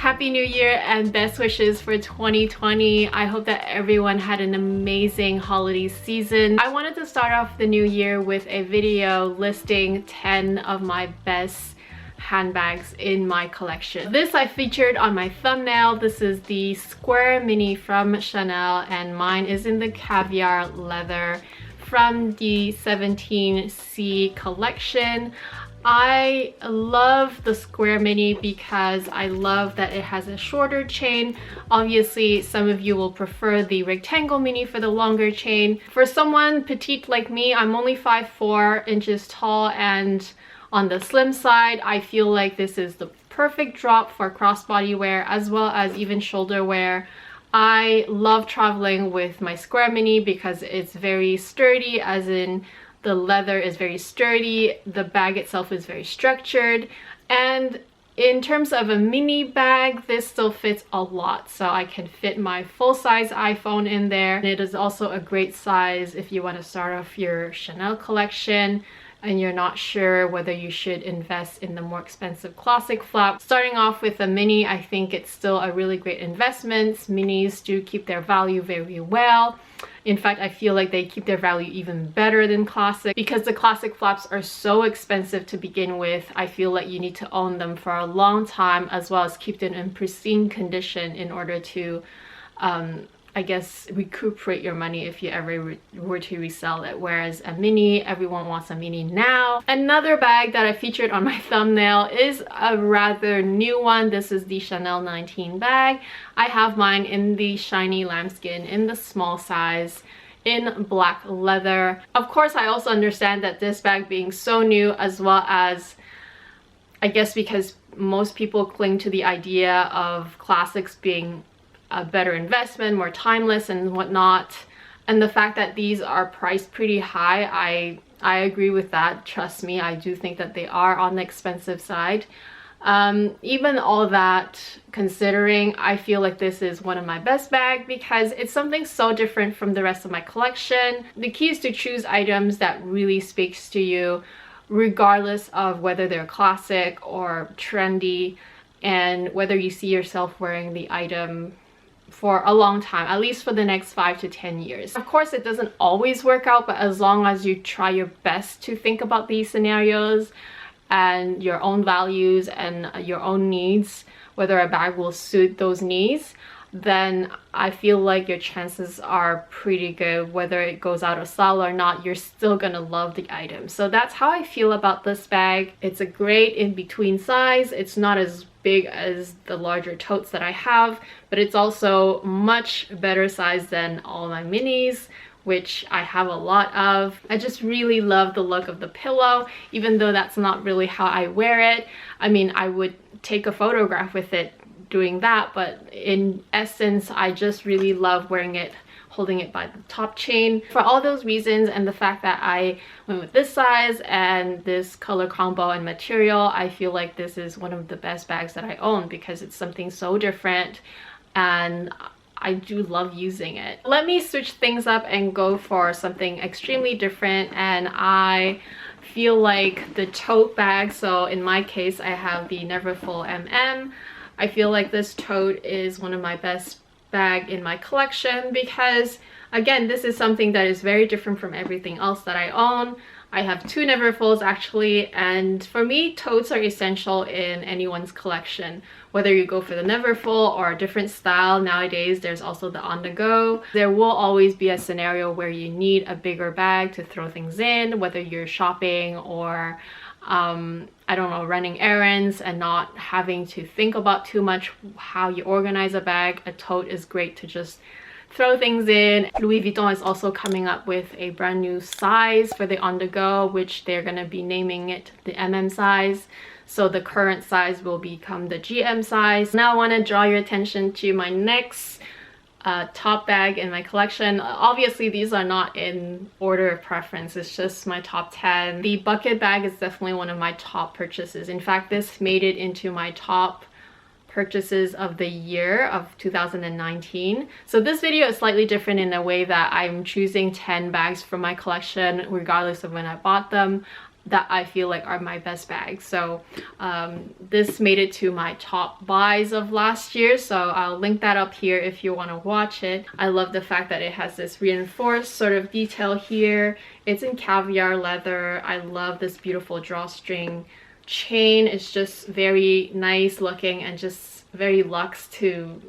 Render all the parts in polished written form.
Happy New Year and best wishes for 2020. I hope that everyone had an amazing holiday season. I wanted to start off the new year with a video listing 10 of my best handbags in my collection. This I featured on my thumbnail. This is the Square Mini from Chanel and mine is in the caviar leather from the 17C collection. I love the Square Mini because I love that it has a shorter chain. Obviously, some of you will prefer the rectangle mini for the longer chain. For someone petite like me, I'm only 5'4" inches tall and on the slim side. I feel like this is the perfect drop for crossbody wear as well as even shoulder wear. I love traveling with my Square Mini because it's very sturdy, as in the leather is very sturdy, the bag itself is very structured, and in terms of a mini bag, this still fits a lot. So I can fit my full-size iPhone in there. And it is also a great size if you want to start off your Chanel collection and you're not sure whether you should invest in the more expensive classic flap. Starting off with a mini, I think it's still a really great investment. Minis do keep their value very well. In fact, I feel like they keep their value even better than classic because the classic flaps are so expensive to begin with. I feel like you need to own them for a long time as well as keep them in pristine condition in order to I guess recuperate your money if you ever were to resell it. Whereas a mini, everyone wants a mini now. Another bag that I featured on my thumbnail is a rather new one. This is the Chanel 19 bag. I have mine in the shiny lambskin in the small size in black leather. Of course, I also understand that this bag being so new, as well as I guess because most people cling to the idea of classics being a better investment, more timeless and whatnot, and the fact that these are priced pretty high, I agree with that. Trust me, I do think that they are on the expensive side. Even all that considering, I feel like this is one of my best bags because it's something so different from the rest of my collection. The key is to choose items that really speaks to you regardless of whether they're classic or trendy, and whether you see yourself wearing the item for a long time, at least for the next 5 to 10 years. Of course, it doesn't always work out, but as long as you try your best to think about these scenarios and your own values and your own needs, whether a bag will suit those needs, then I feel like your chances are pretty good. Whether it goes out of style or not, you're still gonna love the item. So that's how I feel about this bag. It's a great in-between size. It's not as big as the larger totes that I have, but it's also much better size than all my minis, which I have a lot of. I just really love the look of the pillow, even though that's not really how I wear it. I mean, I would take a photograph with it doing that, but in essence, I just really love wearing it, holding it by the top chain. For all those reasons and the fact that I went with this size and this color combo and material, I feel like this is one of the best bags that I own because it's something so different and I do love using it. Let me switch things up and go for something extremely different, and I feel like the tote bag. So in my case, I have the Neverfull MM. I feel like this tote is one of my best bag in my collection because, again, this is something that is very different from everything else that I own. I have 2 Neverfulls actually, and for me, totes are essential in anyone's collection. Whether you go for the Neverfull or a different style, nowadays there's also the on-the-go. There will always be a scenario where you need a bigger bag to throw things in, whether you're shopping or I don't know, running errands and not having to think about too much how you organize a bag. A tote is great to just throw things in. Louis Vuitton is also coming up with a brand new size for the on-the-go, which they're going to be naming it the MM size. So the current size will become the GM size. Now I want to draw your attention to my next top bag in my collection. Obviously, these are not in order of preference. It's just my top 10. The bucket bag is definitely one of my top purchases. In fact, this made it into my top purchases of the year of 2019. So this video is slightly different in a way that I'm choosing 10 bags from my collection regardless of when I bought them. that I feel like are my best bags. So this made it to my top buys of last year, so I'll link that up here if you want to watch it. I love the fact that it has this reinforced sort of detail here. It's in caviar leather. I love this beautiful drawstring chain. It's just very nice looking and just very luxe to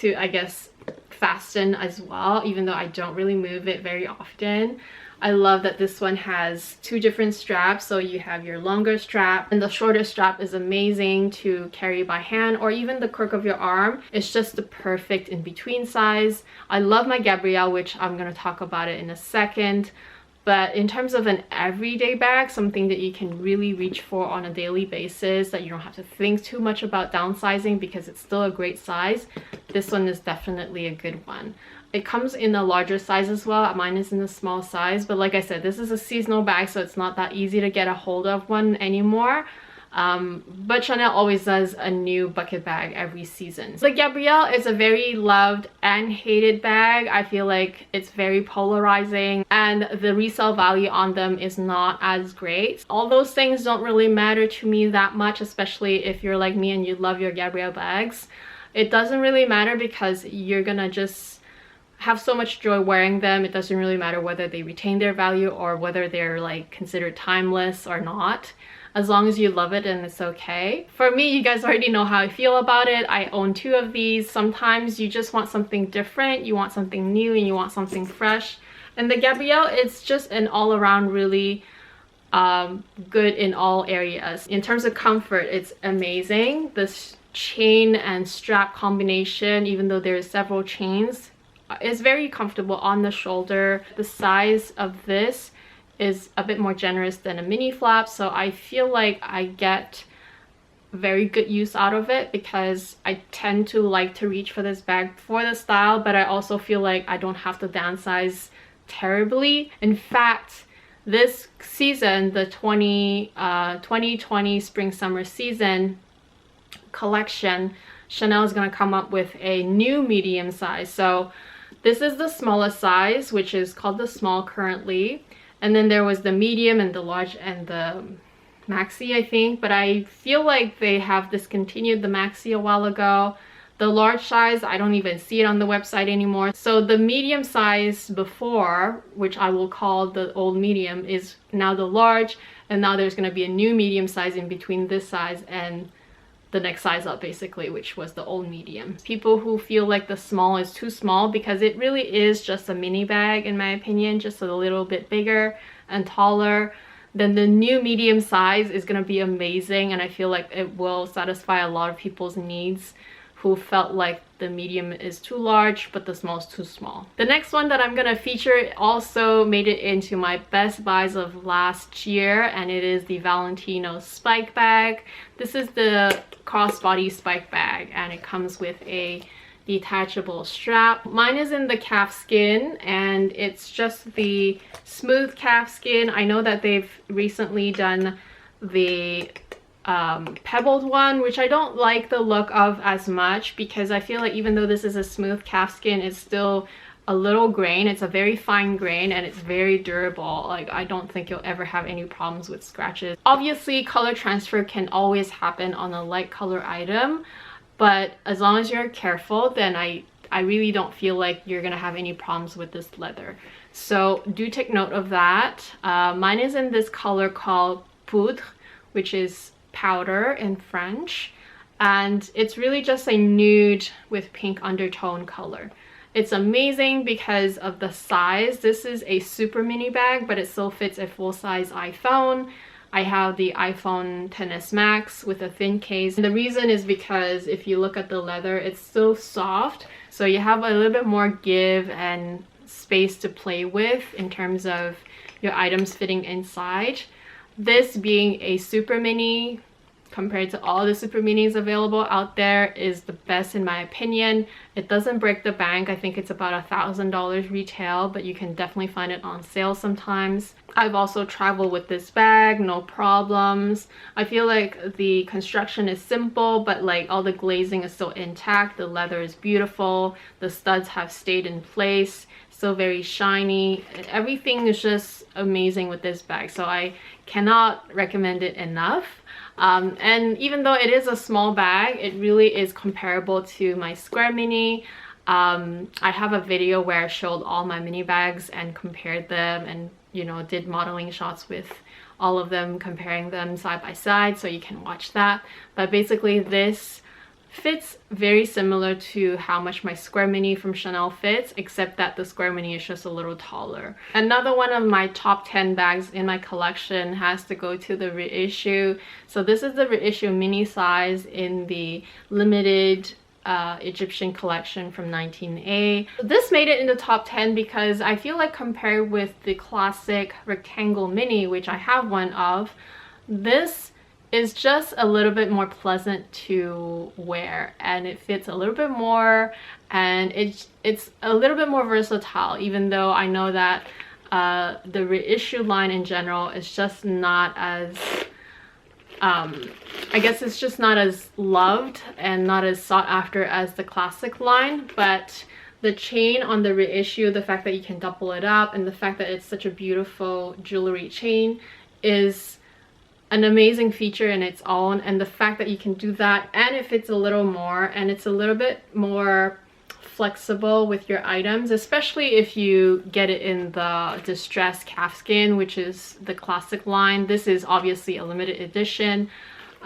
I guess fasten as well, even though I don't really move it very often. I love that this one has two different straps, so you have your longer strap and the shorter strap is amazing to carry by hand or even the crook of your arm. It's just the perfect in-between size. I love my Gabrielle, which I'm going to talk about it in a second. But in terms of an everyday bag, something that you can really reach for on a daily basis, that you don't have to think too much about downsizing because it's still a great size, this one is definitely a good one. It comes in a larger size as well. Mine is in a small size, but like I said, this is a seasonal bag, so it's not that easy to get a hold of one anymore. But Chanel always does a new bucket bag every season. The Gabrielle is a very loved and hated bag. I feel like it's very polarizing and the resale value on them is not as great. All those things don't really matter to me that much, especially if you're like me and you love your Gabrielle bags. It doesn't really matter because you're gonna just have so much joy wearing them. It doesn't really matter whether they retain their value or whether they're like considered timeless or not. As long as you love it and it's okay. For me, you guys already know how I feel about it. I own two of these. Sometimes you just want something different, you want something new, and you want something fresh. And the Gabrielle, it's just an all-around really good in all areas. In terms of comfort, it's amazing. This chain and strap combination, even though there's several chains, is very comfortable on the shoulder. The size of this is a bit more generous than a mini flap, so I feel like I get very good use out of it because I tend to like to reach for this bag for the style, but I also feel like I don't have to downsize terribly. In fact, this season, the 2020 spring summer season collection, Chanel is going to come up with a new medium size. So this is the smallest size, which is called the small currently. And then there was the medium and the large and the maxi, I think. But I feel like they have discontinued the maxi a while ago. The large size, I don't even see it on the website anymore. So the medium size before, which I will call the old medium, is now the large. And now there's going to be a new medium size in between this size and the next size up, basically, which was the old medium. People who feel like the small is too small, because it really is just a mini bag in my opinion, just a little bit bigger and taller, then the new medium size is going to be amazing, and I feel like it will satisfy a lot of people's needs who felt like the medium is too large but the small is too small. The next one that I'm gonna feature also made it into my best buys of last year, and it is the Valentino spike bag. This is the crossbody spike bag, and it comes with a detachable strap. Mine is in the calf skin, and it's just the smooth calf skin. I know that they've recently done the pebbled one, which I don't like the look of as much, because I feel like even though this is a smooth calf skin, it's still a little grain. It's a very fine grain and it's very durable. Like, I don't think you'll ever have any problems with scratches. Obviously, color transfer can always happen on a light color item, but as long as you're careful, then I really don't feel like you're gonna have any problems with this leather. So do take note of that. Mine is in this color called poudre, which is powder in French, and it's really just a nude with pink undertone color. It's amazing because of the size. This is a super mini bag, but it still fits a full-size iPhone. I have the iPhone XS Max with a thin case. And the reason is because if you look at the leather, it's still soft, so you have a little bit more give and space to play with in terms of your items fitting inside. This being a super mini, compared to all the super minis available out there, is the best in my opinion. It doesn't break the bank. I think it's about $1,000 retail, but you can definitely find it on sale sometimes. I've also traveled with this bag, no problems. I feel like the construction is simple, but like all the glazing is still intact. The leather is beautiful. The studs have stayed in place. still very shiny. Everything is just amazing with this bag, so I cannot recommend it enough. And even though it is a small bag, it really is comparable to my Square Mini. I have a video where I showed all my mini bags and compared them, and you know, did modeling shots with all of them, comparing them side by side, so you can watch that. But basically this fits very similar to how much my Square Mini from Chanel fits, except that the Square Mini is just a little taller. Another one of my top 10 bags in my collection has to go to the Reissue. So this is the Reissue mini size in the limited Egyptian collection from 19A. This made it in the top 10 because I feel like compared with the classic rectangle mini, which I have one of, this is just a little bit more pleasant to wear, and it fits a little bit more, and it's a little bit more versatile, even though I know that the Reissue line in general is just not as I guess it's just not as loved and not as sought after as the classic line. But the chain on the Reissue, the fact that you can double it up, and the fact that it's such a beautiful jewelry chain is an amazing feature in its own. And the fact that you can do that, and it fits a little more, and it's a little bit more flexible with your items, especially if you get it in the distressed calfskin, which is the classic line. This is obviously a limited edition.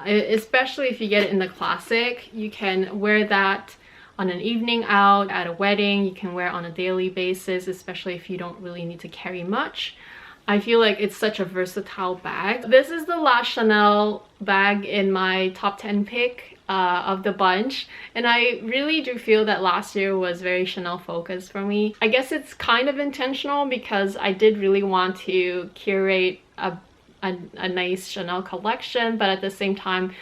Especially if you get it in the classic, you can wear that on an evening out, at a wedding. You can wear it on a daily basis, especially if you don't really need to carry much. I feel like it's such a versatile bag. This is the last Chanel bag in my top 10 pick of the bunch, and I really do feel that last year was very Chanel focused for me. I guess it's kind of intentional because I did really want to curate a nice Chanel collection, but at the same time,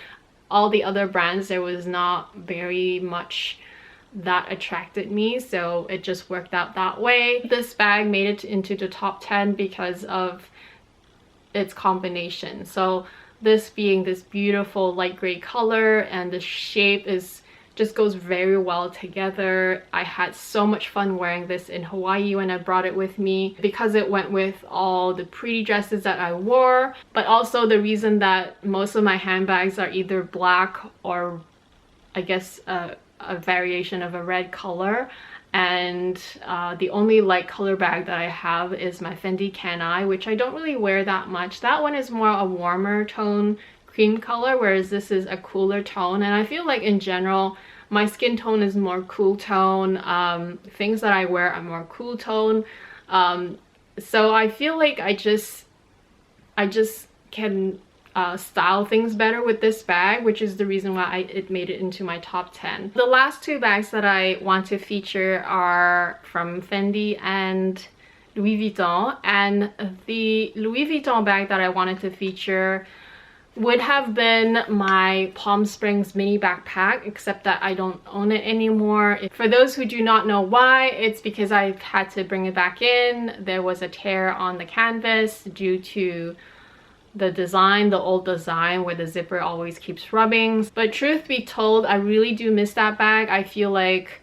all the other brands, there was not very much that attracted me, so it just worked out that way. This bag made it into the top 10 because of its combination. So this being this beautiful light gray color, and the shape just goes very well together. I had so much fun wearing this in Hawaii when I brought it with me, because it went with all the pretty dresses that I wore, but also the reason that most of my handbags are either black or I guess a variation of a red color. And the only light color bag that I have is my Fendi Can I, which I don't really wear that much. That one is more a warmer tone cream color, whereas this is a cooler tone. And I feel like in general, my skin tone is more cool tone. Things that I wear are more cool tone. So I feel like I just can style things better with this bag, which is the reason why it made it into my top 10. The last two bags that I want to feature are from Fendi and Louis Vuitton, and the Louis Vuitton bag that I wanted to feature would have been my Palm Springs mini backpack, except that I don't own it anymore. For those who do not know why, it's because I've had to bring it back in. There was a tear on the canvas due to the design, the old design where the zipper always keeps rubbing. But truth be told, I really do miss that bag. I feel like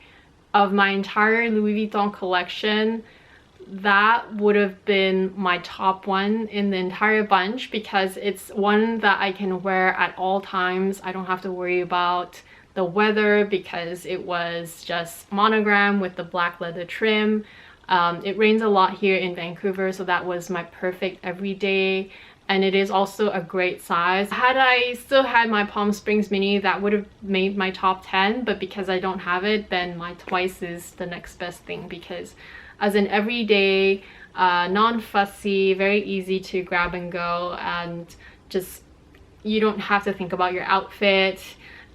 of my entire Louis Vuitton collection, that would have been my top one in the entire bunch, because it's one that I can wear at all times. I don't have to worry about the weather because it was just monogram with the black leather trim. It rains a lot here in Vancouver, so that was my perfect everyday. And it is also a great size. Had I still had my Palm Springs mini, that would have made my top 10, but because I don't have it, then my twice is the next best thing, because as an everyday, non-fussy, very easy to grab and go, and just you don't have to think about your outfit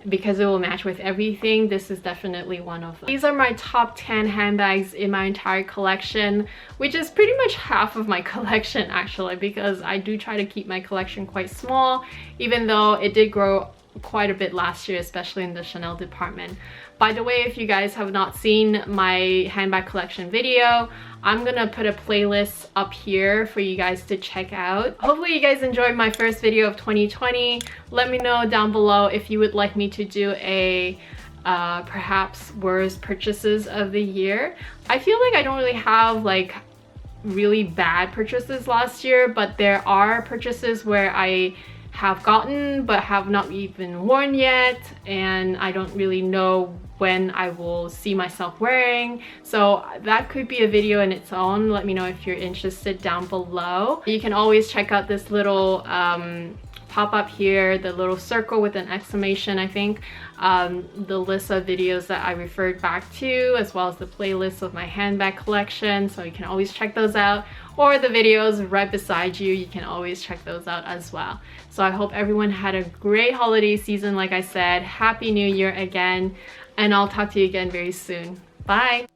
because it will match with everything. This is definitely one of them. These are my top 10 handbags in my entire collection, which is pretty much half of my collection actually, because I do try to keep my collection quite small, even though it did grow quite a bit last year, especially in the Chanel department. By the way, if you guys have not seen my handbag collection video, I'm gonna put a playlist up here for you guys to check out. Hopefully you guys enjoyed my first video of 2020. Let me know down below if you would like me to do a perhaps worst purchases of the year. I feel like I don't really have like really bad purchases last year, but there are purchases where I have gotten but have not even worn yet, and I don't really know when I will see myself wearing. So that could be a video in its own. Let me know if you're interested down below. You can always check out this little pop-up here, the little circle with an exclamation, I think, the list of videos that I referred back to, as well as the playlist of my handbag collection, so you can always check those out, or the videos right beside you, you can always check those out as well. So I hope everyone had a great holiday season. Like I said, Happy New Year again, and I'll talk to you again very soon. Bye!